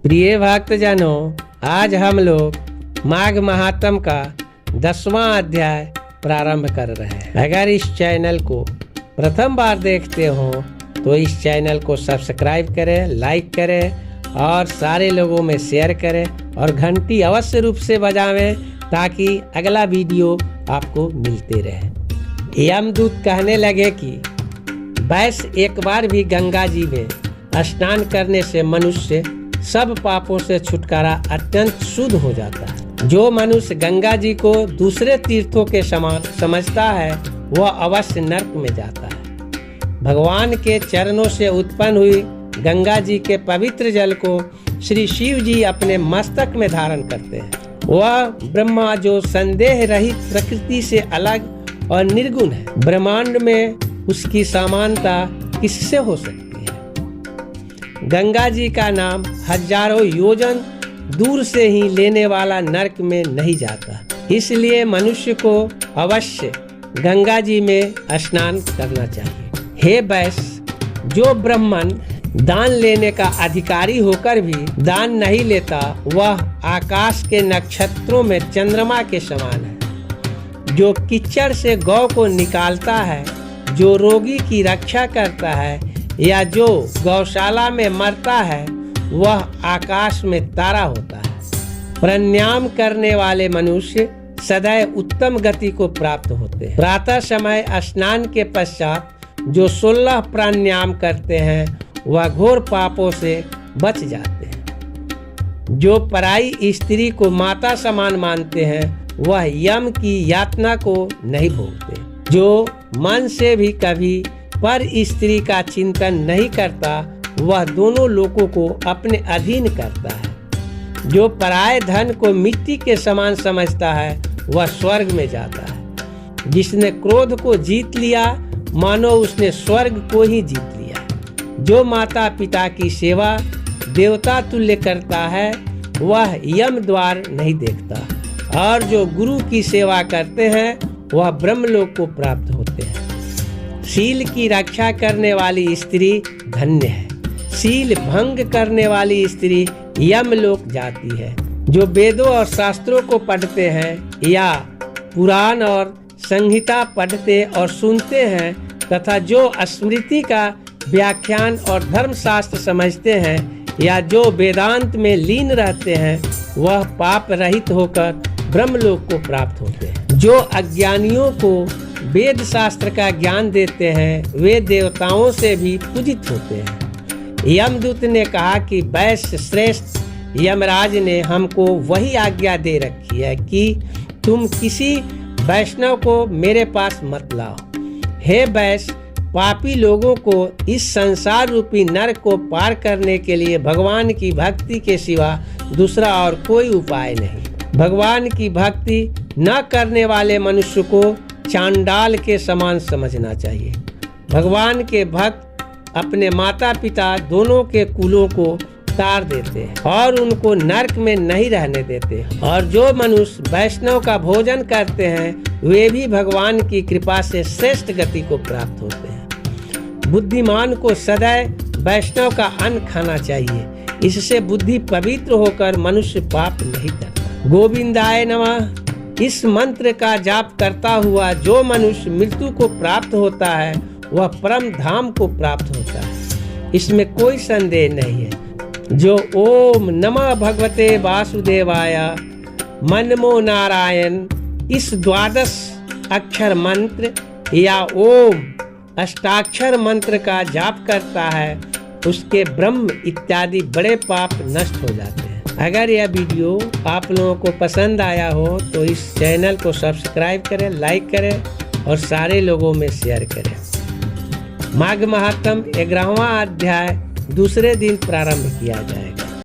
प्रिय भक्तजनों, आज हम लोग माघ महात्म का 10वां अध्याय प्रारंभ कर रहे हैं। अगर इस चैनल को प्रथम बार देखते हो तो इस चैनल को सब्सक्राइब करें, लाइक करें और सारे लोगों में शेयर करें और घंटी अवश्य रूप से बजावें ताकि अगला वीडियो आपको मिलते रहे। यमदूत कहने लगे कि वैश्य एक बार भी गंगा जी में स्नान करने से मनुष्य सब पापों से छुटकारा अत्यंत शुद्ध हो जाता है। जो मनुष्य गंगा जी को दूसरे तीर्थों के समान समझता है वह अवश्य नरक में जाता है। भगवान के चरणों से उत्पन्न हुई गंगा जी के पवित्र जल को श्री शिव जी अपने मस्तक में धारण करते हैं। वह ब्रह्मा जो संदेह रहित प्रकृति से अलग और निर्गुण है, ब्रह्मांड में उसकी समानता किससे हो सकती है। गंगा जी का नाम हजारों योजन दूर से ही लेने वाला नरक में नहीं जाता, इसलिए मनुष्य को अवश्य गंगा जी में स्नान करना चाहिए। हे वैश्य, जो ब्राह्मण दान लेने का अधिकारी होकर भी दान नहीं लेता वह आकाश के नक्षत्रों में चंद्रमा के समान है। जो कीचड़ से गौ को निकालता है, जो रोगी की रक्षा करता है या जो गौशाला में मरता है वह आकाश में तारा होता है। प्राणायाम करने वाले मनुष्य सदैव उत्तम गति को प्राप्त होते हैं। प्रातः समय स्नान के पश्चात जो 16 प्राणायाम करते हैं वह घोर पापों से बच जाते हैं। जो पराई स्त्री को माता समान मानते हैं वह यम की यातना को नहीं भोगते। जो मन से भी कभी पर स्त्री का चिंतन नहीं करता वह दोनों लोगों को अपने अधीन करता है। जो पराये धन को मिट्टी के समान समझता है वह स्वर्ग में जाता है। जिसने क्रोध को जीत लिया मानो उसने स्वर्ग को ही जीत लिया। जो माता पिता की सेवा देवता तुल्य करता है वह यम द्वार नहीं देखता और जो गुरु की सेवा करते हैं वह ब्रह्मलोक को प्राप्त होते हैं। शील की रक्षा करने वाली स्त्री धन्य है। शील भंग करने वाली स्त्री यमलोक जाती है। जो वेदों और शास्त्रों को पढ़ते हैं या पुराण और संहिता पढ़ते और सुनते हैं तथा जो स्मृति का व्याख्यान और धर्मशास्त्र समझते हैं या जो वेदांत में लीन रहते हैं वह पाप रहित होकर ब्रह्मलोक को प्राप्त होते हैं। जो अज्ञानियों को वेद शास्त्र का ज्ञान देते हैं वे देवताओं से भी पूजित होते हैं। यमदूत ने कहा कि वैश्य श्रेष्ठ यमराज ने हमको वही आज्ञा दे रखी है कि तुम किसी वैष्णव को मेरे पास मत लाओ। हे वैश्य, पापी लोगों को इस संसार रूपी नरक को पार करने के लिए भगवान की भक्ति के सिवा दूसरा और कोई उपाय नहीं। भगवान की भक्ति न करने वाले मनुष्य को चांडाल के समान समझना चाहिए। भगवान के भक्त अपने माता पिता दोनों के कुलों को तार देते हैं और उनको नरक में नहीं रहने देते। और जो मनुष्य वैष्णव का भोजन करते हैं वे भी भगवान की कृपा से श्रेष्ठ गति को प्राप्त होते हैं। बुद्धिमान को सदैव वैष्णव का अन्न खाना चाहिए, इससे बुद्धि पवित्र होकर मनुष्य पाप नहीं करता। गोविंदाय नमः इस मंत्र का जाप करता हुआ जो मनुष्य मृत्यु को प्राप्त होता है वह परम धाम को प्राप्त होता है, इसमें कोई संदेह नहीं है। जो ओम नमः भगवते वासुदेवाय मनमो नारायण इस 12 अक्षर मंत्र या ओम अष्टाक्षर मंत्र का जाप करता है उसके ब्रह्म इत्यादि बड़े पाप नष्ट हो जाते हैं। अगर यह वीडियो आप लोगों को पसंद आया हो तो इस चैनल को सब्सक्राइब करें, लाइक करें और सारे लोगों में शेयर करें। माघ महात्म 11वां अध्याय दूसरे दिन प्रारंभ किया जाए।